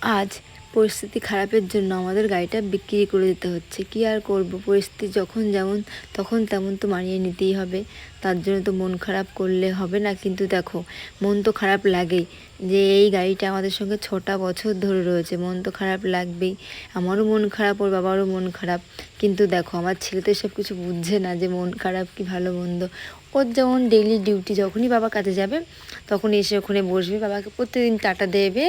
আজ পরিস্থিতি খারাপের জন্য আমাদের গাড়িটা বিক্রি করে দিতে হচ্ছে। কি আর করব, পরিস্থিতি যখন যেমন তখন তেমন তো মানিয়ে নিতেই হবে। তার জন্য তো মন খারাপ করলে হবে না। কিন্তু দেখো, মন তো খারাপ লাগেই যে এই গাড়িটা আমাদের সঙ্গে 6টা বছর ধরে রয়েছে। মন তো খারাপ লাগবেই। আমারও মন খারাপ, ওর বাবারও মন খারাপ। কিন্তু দেখো, আমার ছেলে তো এসব কিছু বুঝছে না যে মন খারাপ কি ভালো মন্দ। ওর যেমন ডেইলি ডিউটি, যখনই বাবা কাজে যাবে তখন এসে ওখানে বসবে, বাবাকে প্রতিদিন টাটা দেবে,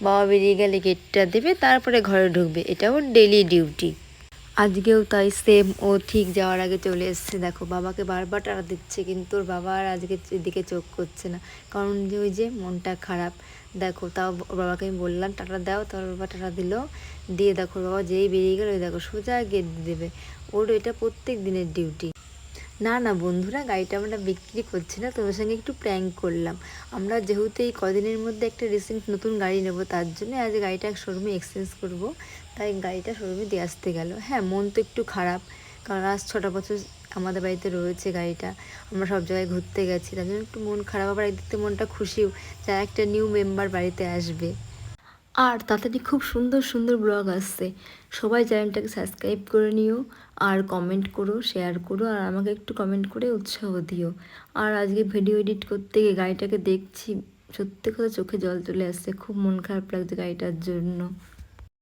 বাবা বেরিয়ে গেলে গেটটা দেবে, তারপরে ঘরে ঢুকবে। এটা ওর ডেইলি ডিউটি। আজকেও তাই সেম, ও ঠিক যাওয়ার আগে চলে এসছে। দেখো, বাবাকে বারবার টাটা দিচ্ছে, কিন্তু ওর বাবা আর আজকে এদিকে চোখ করছে না, কারণ যে ওই যে মনটা খারাপ। দেখো, তাও ওর বাবাকে আমি বললাম টাটা দাও, তার বাবা টাটা দিল। দিয়ে দেখো, ওর বাবা যেই বেরিয়ে গেল, ওই দেখো সোজা গেট দেবে। ওর এটা প্রত্যেক দিনের ডিউটি। না না বন্ধুরা, গাড়িটা আমরা বিক্রি করছি না, তোমার সঙ্গে একটু প্র্যাঙ্ক করলাম। আমরা যেহেতু এই কদিনের মধ্যে একটা রিসেন্ট নতুন গাড়ি নেব, তার জন্য আজ গাড়িটা শোরুমে এক্সচেঞ্জ করব, তাই গাড়িটা শোরুমে দিয়ে আসতে গেল। হ্যাঁ, মন তো একটু খারাপ, কারণ আজ 6টা বছর আমাদের বাড়িতে রয়েছে গাড়িটা। আমরা সব জায়গায় ঘুরতে গেছি, তার জন্য একটু মন খারাপ। আবার একদিক থেকে মনটা খুশিও যে একটা নিউ মেম্বার বাড়িতে আসবে। আর তাড়াতাড়ি খুব সুন্দর সুন্দর ব্লগ আসছে। সবাই চ্যানেলটাকে সাবস্ক্রাইব করে নিও, আর কমেন্ট করো, শেয়ার করো, আর আমাকে একটু কমেন্ট করে উৎসাহ দিও। আর আজকে ভিডিও এডিট করতে গিয়ে গাড়িটাকে দেখছি, সত্যি কথা চোখে জল চলে আসছে। খুব মন খারাপ লাগছে গাড়িটার জন্য।